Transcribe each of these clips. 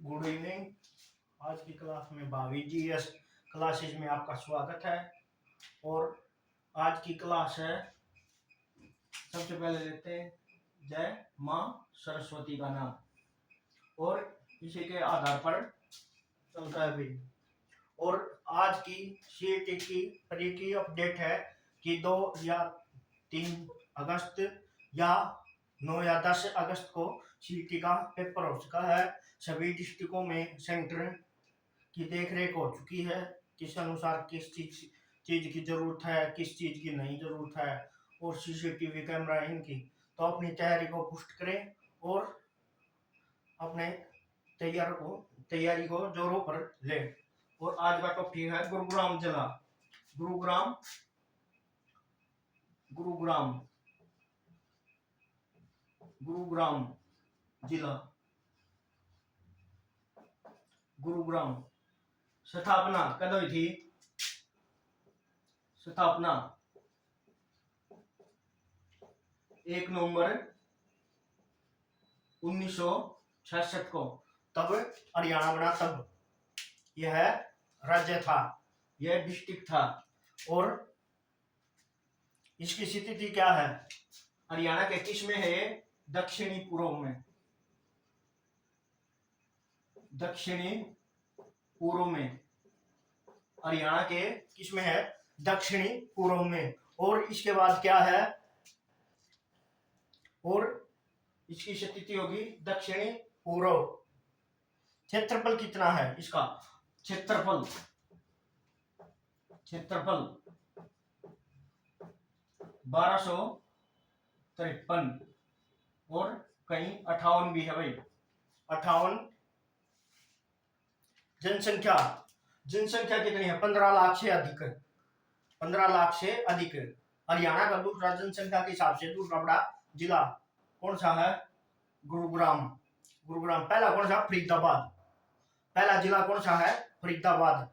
Good evening. आज की class में भावी जीएस क्लासेज में आपका स्वागत है। और आज की क्लास है, सबसे पहले लेते हैं जय माँ सरस्वती का नाम और इसी के आधार पर चलता है भी। और आज की सीईटी की परीक्षा की अपडेट है कि 2 या 3 अगस्त या 9 या 10 अगस्त को सीईटी का पेपर हो चुका है। सभी डिस्ट्रिक्टों में सेंटर की देख रेख हो चुकी है, किस अनुसार किस चीज की जरूरत है, किस चीज की नहीं जरूरत है, और सीसीटीवी कैमरा इनकी। तो अपनी तैयारी को पुष्ट करें और अपने तैयारी को जोरों पर ले। और आज का टॉपिक है गुरुग्राम जिला। गुरुग्राम गुरुग्राम गुरुग्राम जिला। गुरुग्राम स्थापना कब हुई थी? स्थापना 1 नवंबर 1966 को। तब हरियाणा बना, तब यह राज्य था, यह डिस्ट्रिक्ट था। और इसकी स्थिति क्या है? हरियाणा के किस में है? दक्षिणी पूर्व में। दक्षिणी पूर्व में हरियाणा के किस में है? दक्षिणी पूर्व में। और इसके बाद क्या है? और इसकी स्थिति होगी दक्षिणी पूर्व। क्षेत्रफल कितना है इसका? क्षेत्रफल 1253 और कहीं 58 भी है भाई, 58। जनसंख्या कितनी है? 15 लाख से अधिक। 15 लाख से अधिक। हरियाणा का दूसरा जनसंख्या के हिसाब से दूसरा बड़ा जिला कौन सा है? गुरुग्राम। गुरुग्राम। पहला कौन सा? फरीदाबाद। पहला जिला कौन सा है? फरीदाबाद।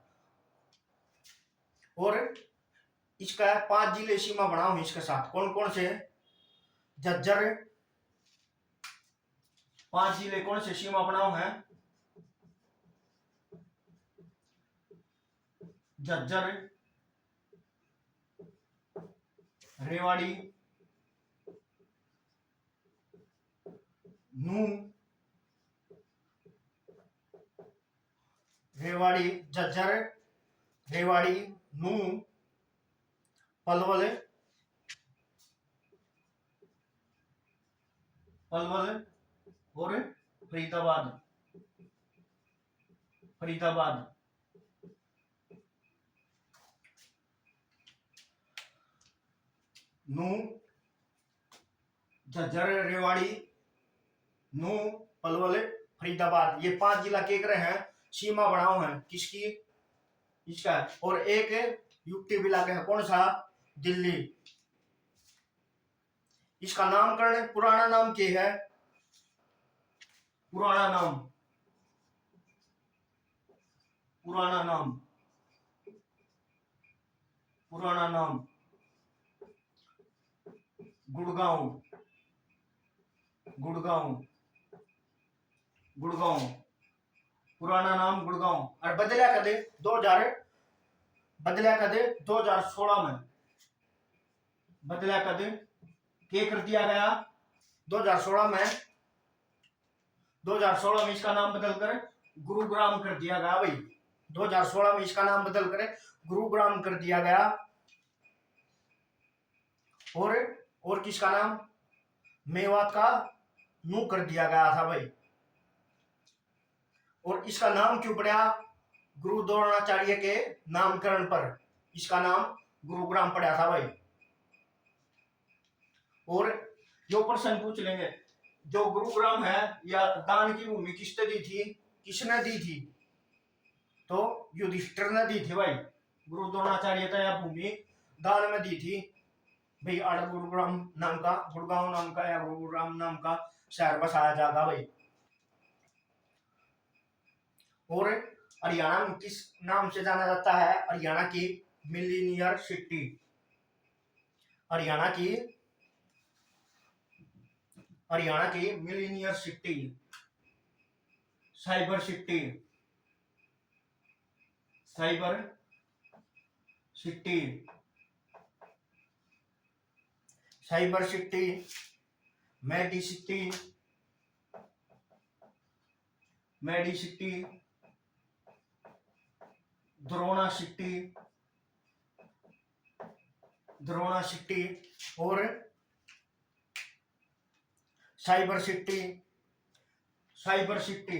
और इसका 5 जिले सीमा बना हुई इसके साथ। कौन कौन से? झज्जर। 5 जिले कौन से सीमा बनाओ है? झज्जर, रेवाड़ी, नूंह, रेवाड़ी, झज्जर, रेवाड़ी, नूंह, पलवल और फरीदाबाद। नूंह, झज्जर, रेवाड़ी, नूंह, पलवल, फरीदाबाद, ये 5 जिला के हैं, सीमा बनाओ है किसकी? इसका। और एक यूटी भी लागे है, कौन सा? दिल्ली। इसका नामकरण पुराना नाम क्या है? पुराना नाम गुड़गांव। पुराना नाम गुड़गांव। और बदला कदे 2016 में। बदला कदे क्या कर दिया गया? 2016 में। 2016 में इसका नाम बदलकर गुरुग्राम कर दिया गया भाई। 2016 में इसका नाम बदलकर गुरुग्राम कर दिया गया। और किसका नाम? मेवात का नू कर दिया गया था भाई। और इसका नाम क्यों पड़ा? गुरु द्रोणाचार्य के नामकरण पर इसका नाम गुरुग्राम पड़ा था भाई। और जो प्रश्न पूछ लेंगे, जो गुरुग्राम है या दान की भूमि किसने दी थी? किसने दी थी? तो युधिष्ठिर ने दी थी भाई। गुरु द्रोणाचार्य का यह भूमि दान में दी थी भाई। गुरुग्राम नाम का, गुड़गांव नाम का या गुरुग्राम नाम का शहर बसाया जाएगा भाई। और हरियाणा में किस नाम से जाना जाता है? हरियाणा की मिलीनियर सिटी। हरियाणा की millionaire city cyber city, cyber city, cyber city, medicity, medicity, Drona city, Drona city और cyber city, cyber city,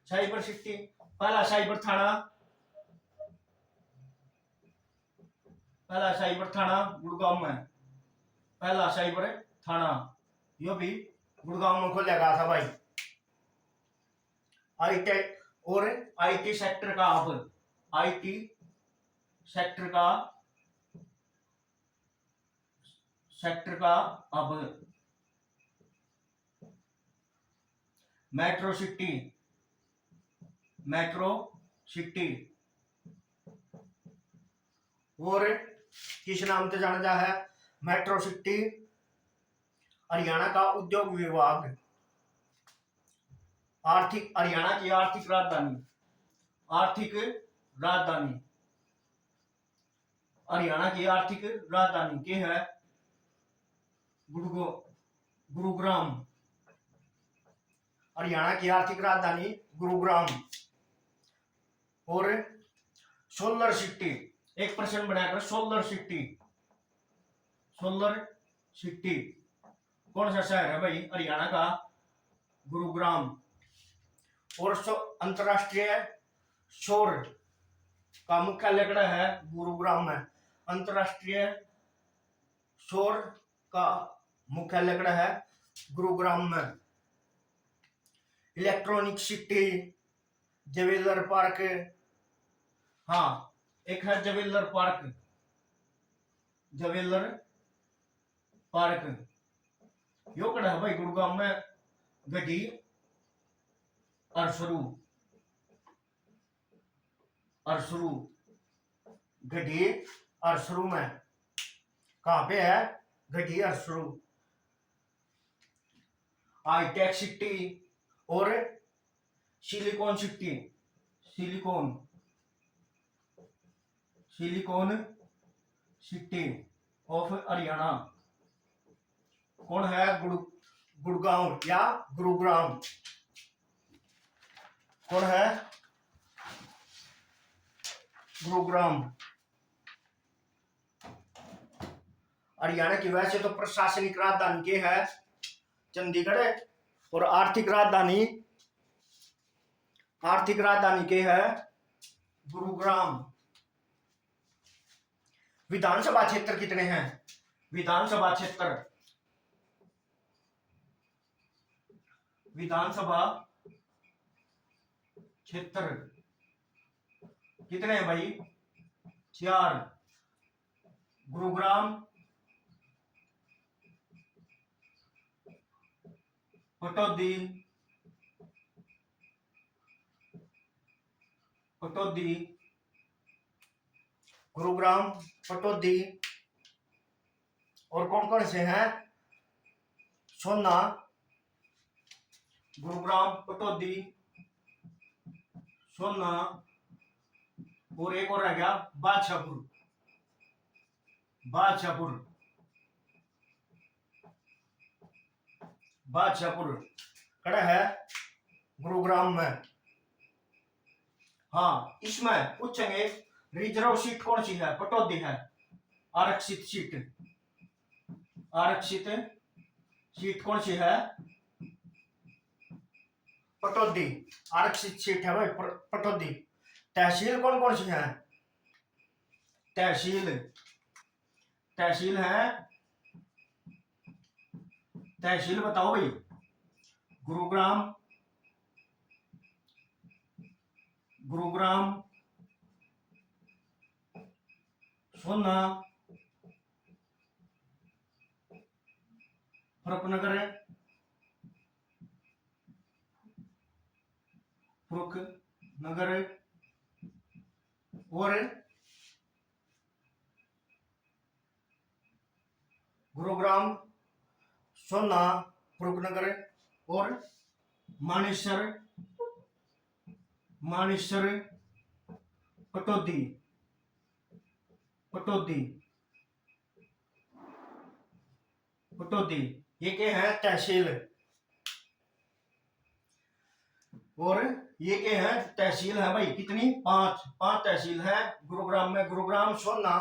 cyber city. पहला साइबर थाना, पहला साइबर थाना गुड़गांव में, पहला साइबर थाना यो भी गुड़गांव में खोला गया था भाई। आईटेक और आईटी सेक्टर का हब, आईटी सेक्टर का, सेक्टर का hub, metro city, metro city और किस नाम से जाना जाता है, मेट्रो सिटी हरियाणा का उद्योग विभाग, आर्थिक, हरियाणा की आर्थिक राजधानी, आर्थिक राजधानी, हरियाणा की आर्थिक राजधानी के है गुरुग्राम, हरियाणा की आर्थिक राजधानी गुरुग्राम। और सोलर सिटी, एक प्रश्न बनाकर, सोलर सिटी, सोलर सिटी कौन सा शहर है भाई, हरियाणा का गुरुग्राम। और अंतरराष्ट्रीय सौर का मुख्यालय कड़ा है गुरुग्राम में, अंतरराष्ट्रीय सौर का मुख्यालय कड़ा है गुरुग्राम में। इलेक्ट्रॉनिक सिटी, जवेलर पार्क, हाँ एक है जवेलर पार्क, जवेलर पार्क यो कड़ा है भाई गुरुग्राम में, गढ़ी अरसरू, अरसरू, गढ़ी अरसरू में, कहां पे है, गढ़ी अरसरू। हाईटेक सिटी और silicon city, silicon, silicon city of Haryana कौन है, गुड़गांव या गुरुग्राम, कौन है, गुरुग्राम। हरियाणा की वैसे तो प्रशासनिक राजधानी के है चंडीगढ़ और आर्थिक राजधानी, आर्थिक राजधानी के है गुरुग्राम। विधानसभा क्षेत्र कितने हैं, विधानसभा क्षेत्र, विधानसभा क्षेत्र कितने हैं भाई, 4। गुरुग्राम, पटौदी, पटौदी, गुरुग्राम, पटौदी और कौन कौन से हैं, सोना, गुरुग्राम, पटौदी, सोना और एक और रह गया बादशाहपुर, बादशाहपुर, बादशाहपुर कड़ा है गुरुग्राम में। हाँ इसमें पूछेंगे रिजर्व सीट कौन सी है, पटौदी है, आरक्षित सीट, आरक्षित सीट कौन सी है, पटौदी, आरक्षित सीट है भाई पटौदी। तहसील कौन कौन सी है, तहसील, तहसील है, तहसील बताओ भाई, गुरुग्राम, गुरुग्राम, सोना, फरुखनगर, फरुखनगर और गुरुग्राम, सोना, फरुखनगर और मानेसर, मानेसर, पटौदी, पटौदी, पटौदी, ये क्या है? तहसील। और ये क्या है? तहसील है भाई। कितनी? 5 5 तहसील है गुरुग्राम में। गुरुग्राम, सोना,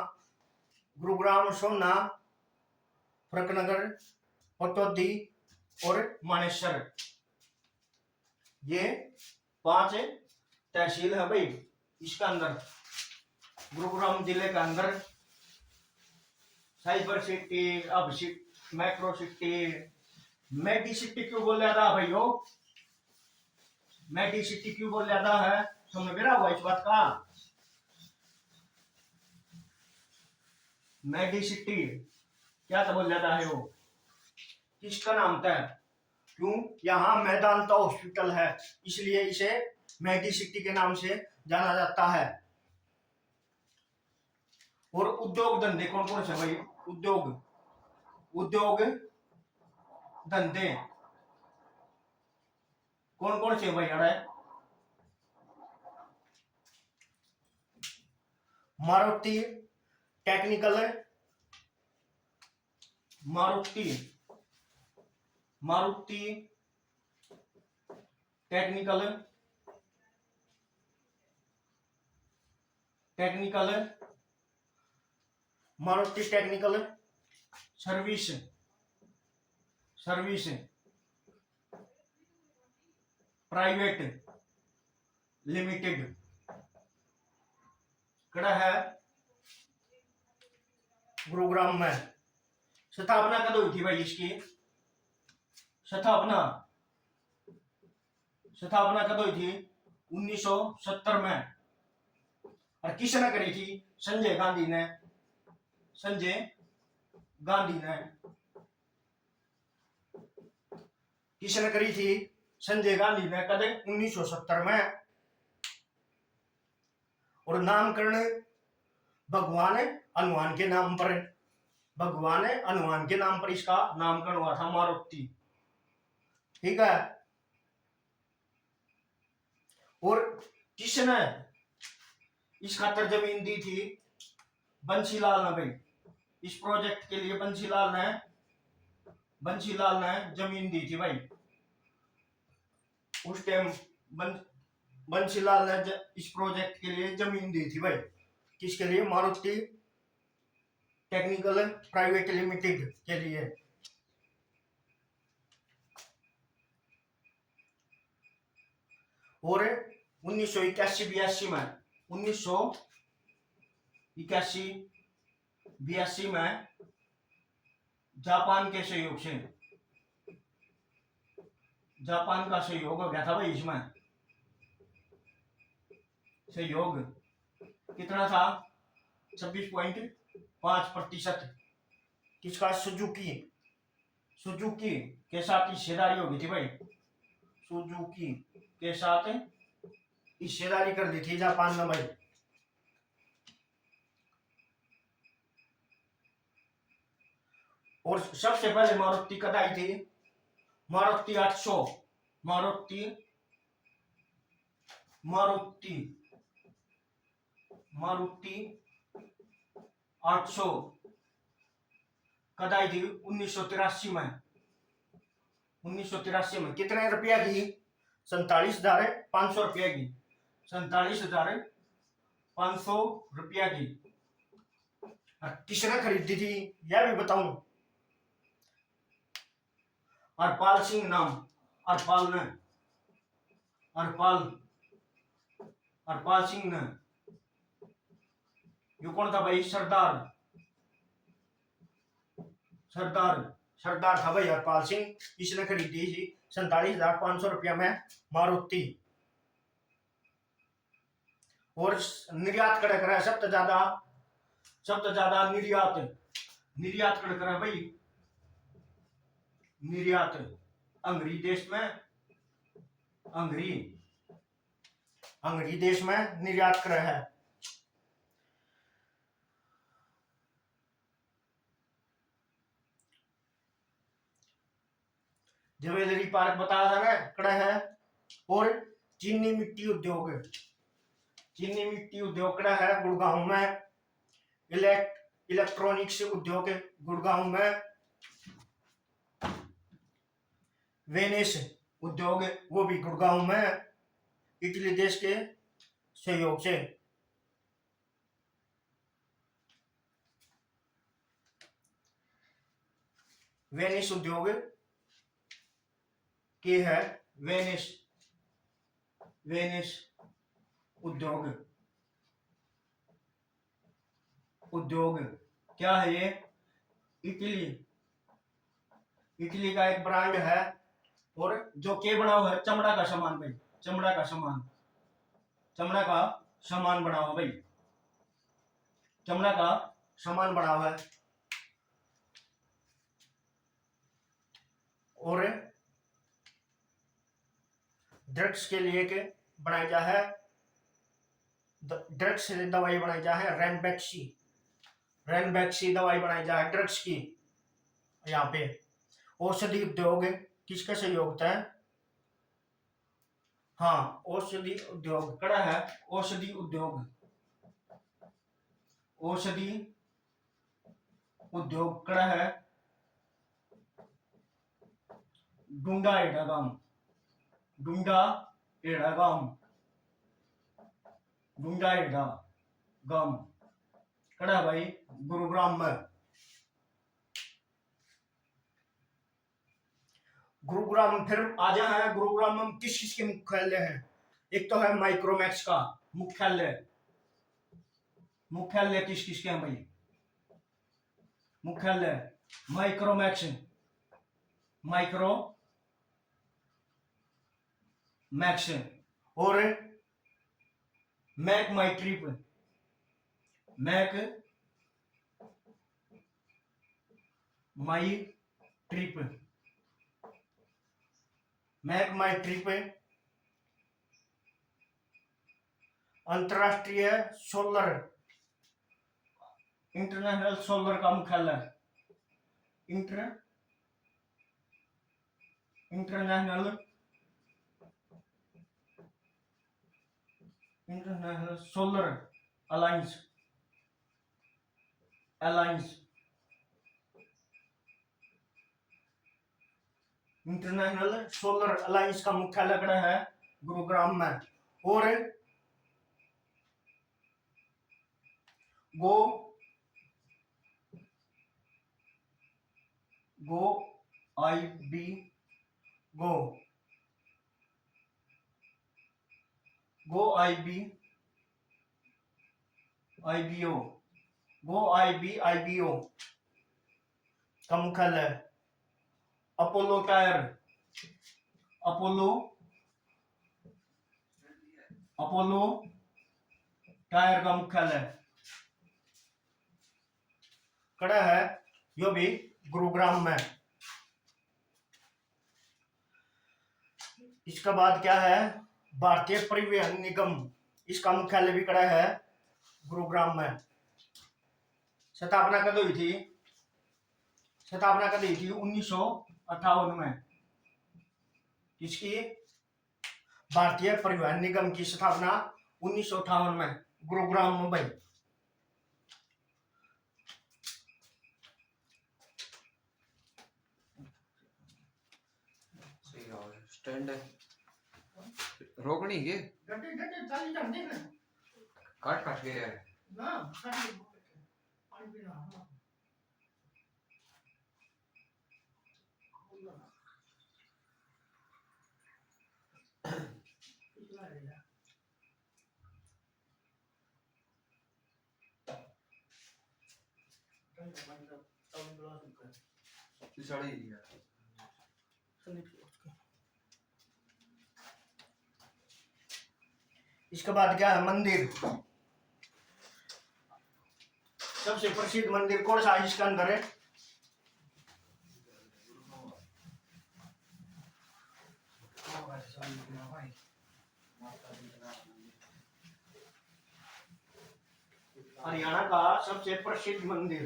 गुरुग्राम, सोना, फरकनगर, पटौदी और मानेसर, ये 5 तहसील है भाई इसका अंदर, गुरुग्राम जिले के अंदर। साइबर सिटी, अब मेट्रो सिटी, मेडी सिटी क्यों बोल जाता है भाई? मेडी सिटी क्यों बोल जाता है? समझ में हुआ इस बात का? मेडी सिटी क्या तो बोल जाता है वो? किसका नाम था? क्यों? यहाँ मैदानता हॉस्पिटल है, इसलिए इसे मेडी सिटी के नाम से जाना जाता है। और उद्योग धंधे कौन कौन से भाई? उद्योग धंधे कौन कौन से भाई? अरे Maruti technical, Maruti technical, Maruti technical service, private limited, कड़ा है गुरुग्राम में। स्थापना कब हुई थी भाई इसकी? स्थापना कब हुई थी? 1970 में। और किसने करी थी? संजय गांधी ने। किसने करी थी? संजय गांधी ने। कद? 1970 में। और नामकरण भगवान हनुमान के नाम पर, इसका नामकरण हुआ था, मारुति। ठीक है। और किसने इस खातर जमीन दी थी? बंसीलाल ने भाई। इस प्रोजेक्ट के लिए बंसीलाल ने जमीन दी थी भाई। उस टाइम बंसीलाल ने इस प्रोजेक्ट के लिए जमीन दी थी भाई। किसके लिए? मारुति टेक्निकल प्राइवेट लिमिटेड के लिए। और 1981-82 में, 1981-82 में जापान के सहयोग से, जापान का सहयोग हो गया था भाई इसमें। सहयोग कितना था? 26.5%। किसका? सुजुकी के साथ हिस्सेदारी होगी थी भाई। सुजुकी के साथ हिस्सेदारी कर दी थी जापान ने भाई। और सबसे पहले मारुति कद आई थी? मारुति 800, मारुति 800 कद आई थी? 1983 में। 1983 में कितने रुपया की? 47,500 रुपया की। 47,500 रुपया की। किसने खरीदी थी यह भी बताऊं? हरपाल सिंह नाम, हरपाल सिंह ने। ये कौन था भाई? सरदार था भाई हरपाल सिंह। इसने खरीदी थी 47,500 रुपया में मारुति। और निर्यात कर रहा है सबसे ज्यादा निर्यात कर रहा है भाई। निर्यात अंग्रेजी देश में निर्यात कर रहा है। ज्वेलरी पार्क बताया था ना, कड़ा है। और चीनी मिट्टी उद्योग, चीनी मिट्टी उद्योग कड़ा है गुड़गांव में। इलेक्ट्रॉनिक्स उद्योग गुड़गांव में। वेनिस उद्योग वो भी गुड़गांव में, इटली देश के सहयोग से। वेनिस उद्योग की है, वेनिस वेनिस उद्योग, उद्योग क्या है ये? इटली, इटली का एक ब्रांड है। और जो के बना हुआ है चमड़ा का सामान भाई, चमड़ा का सामान, चमड़ा का सामान बना हुआ भाई, चमड़ा का सामान बना हुआ है। और ड्रग्स के लिए के बनाया जा है, ड्रग्स से दवाई बनाई जा है, रेनबैक्सी, रेनबैक्सी दवाई बनाई जा है ड्रग्स की। यहाँ पे औषधि उद्योग किसका सहयोग है? हाँ, औषधि उद्योग कड़ा है, औषधि उद्योग, औषधि उद्योग कड़ा है डूंडा एड़ा गांव, डूंडा एड़ा गांव, डूंडा एड़ा गांव कड़ा भाई गुरुग्राम में। गुरुग्राम फिर आ जा है, गुरुग्राम में किस किस के मुख्यालय है? एक तो है माइक्रोमैक्स का मुख्यालय, मुख्यालय किस किस के हैं भाई? मुख्यालय माइक्रोमैक्स, माइक्रो मैक्स और MakeMyTrip, MakeMyTrip, MakeMyTrip अंतरराष्ट्रीय सोलर, इंटरनेशनल सोलर का मुख्यालय, international solar alliance, alliance international solar alliance का मुख्यालय कड़ा है गुरुग्राम में। और go go I B go go I B I B O, go I B O का मुख्यालय Apollo tyre, Apollo Apollo tyre का मुख्यालय कड़ा है यो भी गुरुग्राम में। इसका बाद क्या है? भारतीय परिवहन निगम, इसका मुख्यालय भी कड़ा है गुरुग्राम में। स्थापना कब हुई थी? स्थापना कब हुई थी? 1958 में। इसकी भारतीय परिवहन निगम की स्थापना 1958 में गुरुग्राम मुंबई। स्टैंड है रोकनी के गड्ढे गड्ढे चाली जान देख ले काट काट के यार ना पानी पीना पिछाड़ी यार इसके बाद क्या है? मंदिर, सबसे प्रसिद्ध मंदिर कौन सा इसके अंदर है? हरियाणा का सबसे प्रसिद्ध मंदिर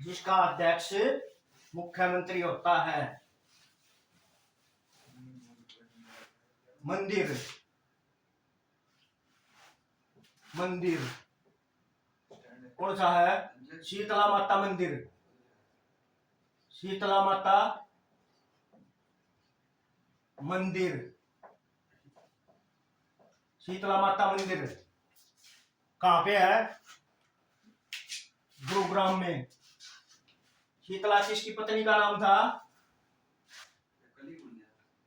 जिसका अध्यक्ष मुख्यमंत्री होता है, मंदिर, मंदिर कौन सा है? शीतला माता मंदिर, शीतला माता मंदिर, शीतला माता मंदिर कहाँ पे है? गुरुग्राम में। शीतला किसकी पत्नी का नाम था?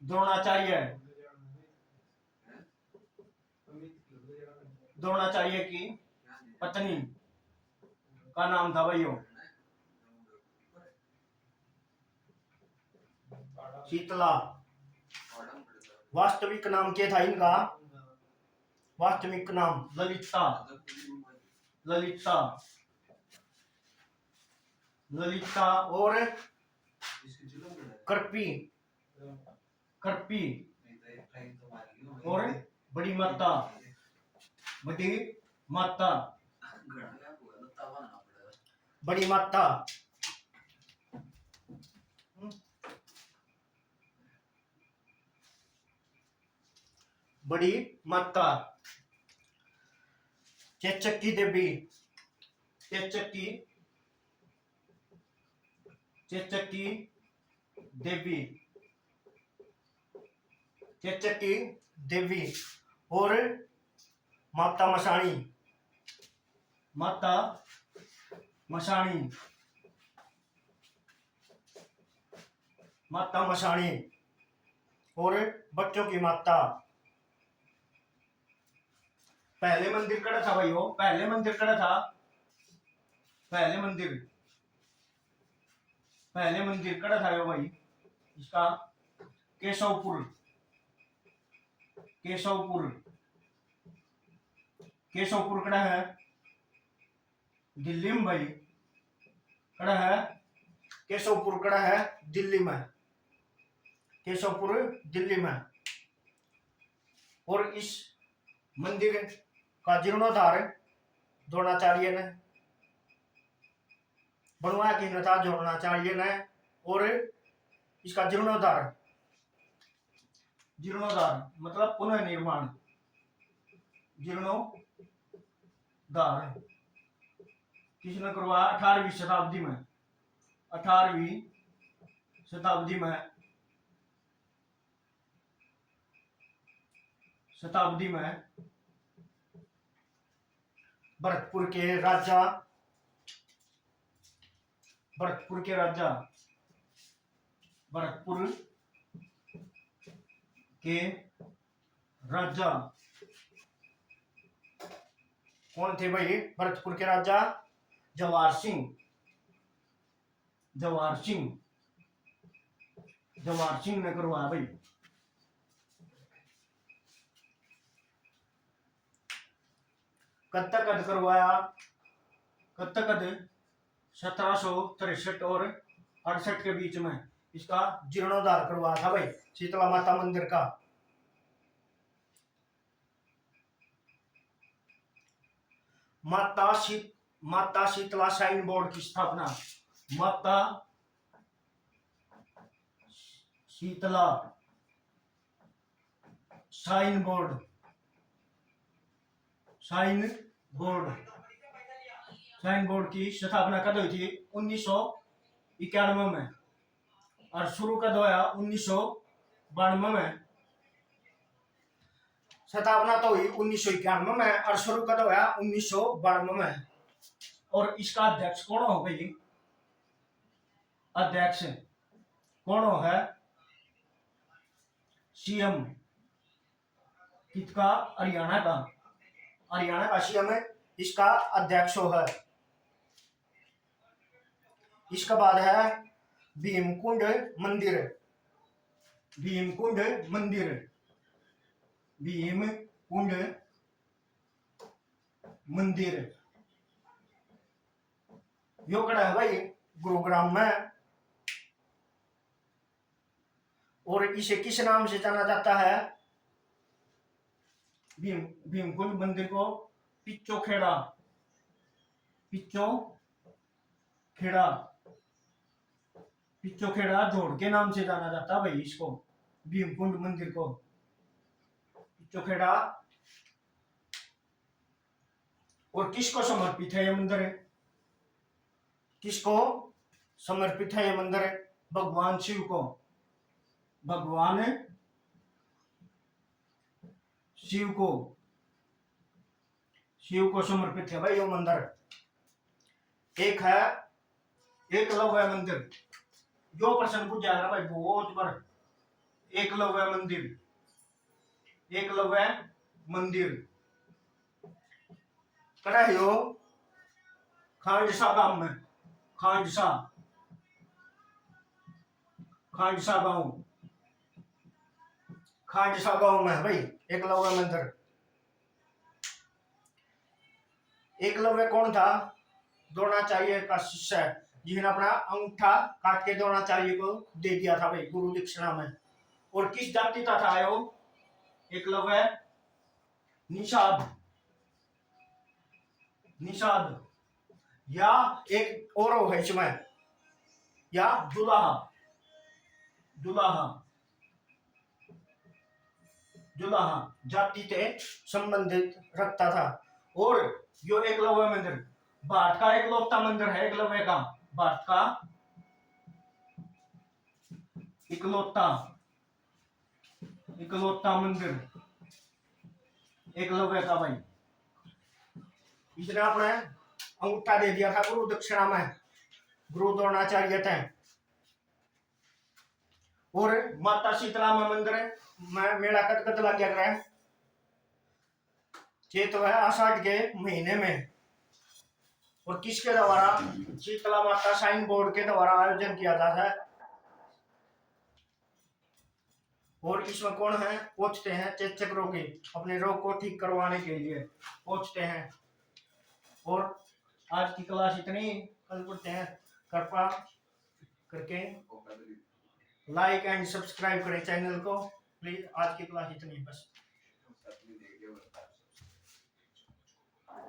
द्रोणाचार्य, द्रोणाचार्य की पत्नी का नाम था भाइयों शीतला। वास्तविक नाम क्या था इनका? वास्तविक नाम ललिता, ललिता, ललिता और कृपी, कृपी और बड़ी माता, बड़ी माता, बड़ी माता। बड़ी माता, चेचक देवी, चेचक देवी, चेचक देवी और माता मशाणी, माता मशाणी, माता मशाणी और बच्चों की माता। पहले मंदिर कड़ा था भाई? वो पहले मंदिर कड़ा था? पहले मंदिर, पहले मंदिर कड़ा था यो भाई? इसका केशवपुर, केशवपुर, केशवपुर कड़ा है? दिल्ली में भाई कड़ा है? केशवपुर कड़ा है? दिल्ली में, केशवपुर दिल्ली में। और इस मंदिर का जीर्णोद्धार द्रोणाचार्य ने बनवाया, कि था द्रोणाचार्य ने। और इसका जीर्णोद्धार, जीर्णोद्धार मतलब पुनः निर्माण, जीर्णोद्धार किसने करवाया? 18वीं शताब्दी में, 18वीं शताब्दी में, शताब्दी में भरतपुर के राजा, भरतपुर के राजा, भरतपुर के राजा कौन थे भाई? भरतपुर के राजा जवाहर सिंह, जवाहर सिंह, जवाहर सिंह ने करवाया भाई। कद तक कद करवाया? कद तक कद? 1763 और 68 के बीच में इसका जीर्णोद्धार करवाया था भाई, शीतला माता मंदिर का। माता शीतला साइन बोर्ड की स्थापना, Mata Sheetla sign board, sign board, sign board की स्थापना कब हुई थी? 1991 में। और शुरू कब हुआ? 1992 में। स्थापना तो हुई 1991 में और शुरू कब हुआ? 1992 में। और इसका अध्यक्ष कौन हो भाई? अध्यक्ष कौन हो है? सीएम किसका? हरियाणा का, हरियाणा का सीएम इसका अध्यक्ष है। इसके बाद है भीमकुंड मंदिर, भीमकुंड मंदिर, भीमकुंड मंदिर यो कड़ा है भाई गुरुग्राम में। और इसे किस नाम से जाना जाता है? भीमकुंड मंदिर को पिच्चो खेड़ा, पिच्चो खेड़ा, पिच्चो खेड़ा जोड़ के नाम से जाना जाता है भाई इसको, भीमकुंड मंदिर को। चौखेड़ा। और किसको समर्पित है ये मंदिर? किसको समर्पित है ये मंदिर? भगवान शिव को। भगवान शिव को, शिव को समर्पित है भाई ये मंदिर। एक है एकलव्य मंदिर, जो प्रश्न पूछ जाएगा भाई बहुत बार। एकलव्य मंदिर, एकलव्य मंदिर कड़ा है यो खांडसा गांव में। खांडसा, खांडसा गांव, खांडसा गांव में है भाई एकलव्य मंदिर। एकलव्य कौन था? द्रोणाचार्य का शिष्य है, जिन्हें अपना अंगूठा काट के द्रोणाचार्य को दे दिया था भाई गुरु दक्षिणा में। और किस जाति का था यो एकलव्य? निषाद, निषाद या एक और है इसमें, या दुलाहा, दुलाहा, दुलाहा जाति से संबंधित रखता था। और जो एकलव्य मंदिर भारत का एकलौता मंदिर है, एकलव्य का, भारत का इकलौता, इकलौता मंदिर एकलव्य का भाई। इसने अपने अंगूठा दे दिया था गुरु दक्षिणा में, गुरु द्रोणाचार्य थे। और माता शीतला में मंदिर में मेला कद लग गया है, ये तो है आषाढ़ के महीने में। और किसके द्वारा? शीतला माता साइन बोर्ड के द्वारा आयोजन किया जाता है। और इसमें कौन है? पहुंचते हैं चेचक रोगी, अपने रोग को ठीक करवाने के लिए पहुंचते हैं। और आज की क्लास इतनी, कल पढ़ते हैं। कृपा करके लाइक एंड सब्सक्राइब करें चैनल को प्लीज। आज की क्लास इतनी बस।